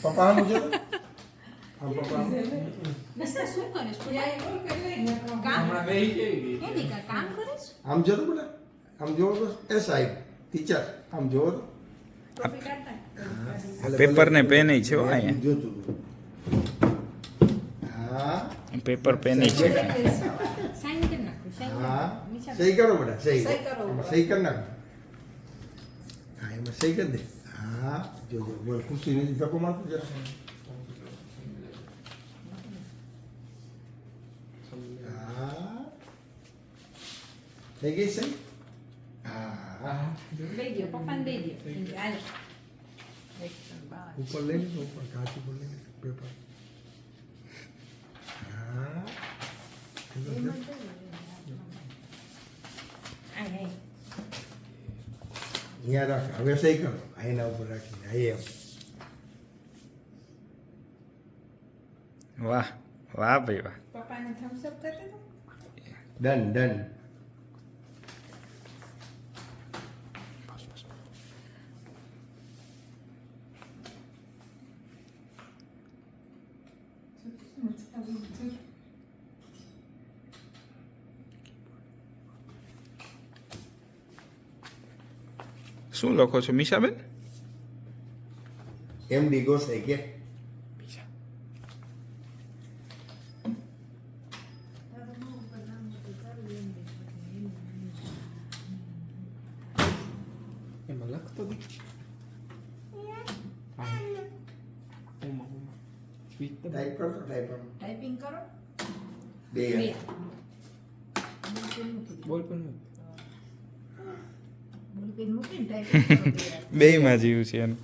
પપ્પા આમ છે આમ પપ્પા આમ. નસરા શું કરે છે? કામ હમણાં બેહી કેવી ગઈ? હે દીકા કામ કરે છે? આમ જો તો બેટા આમ જોવો તો એ સાહેબ ટીચર આમ જોવો તો ટોપી કાઢતા પેપર ને પેન છે હો અહીંયા. જોતું હતું. હા પેપર પેન છે. સાઈન કરી નાખું સાઈન હા નિશા સહી કરો બેટા સહી સહી કરો. એમાં સહી કરી નાખો હા એમાં સહી કરી દે હા જોજો બોલ ખુશી નથી ધક્કો મારતો જરા હા થઈ ગઈ સહી હા લઈ ગયો પપ્પાને દઈ દો હાલ ઉપર લઈ લીધો ઉપર કાચ ઉપર લઈ લીધો પેપર હા અહીંયા રાખ હવે સહી કરો આઈના ઉપર રાખીને આ એમ વાહ વાહ ભાઈ વાહ. પપ્પાને થમ્સ અપ કરી દો ડન ડન શું લખો છો મીશાબેન? એમડી ગોસાઈ કે એમાં લખતો દી. સ્વીચ તો ટાઈપ કરો ટાઈપ કરો ટાઈપિંગ કરો બે બે બોલ પણ નથી. બોલપેન મૂકીને ટાઈપિંગ કરો બે બેયમાં જીવ છે એનું.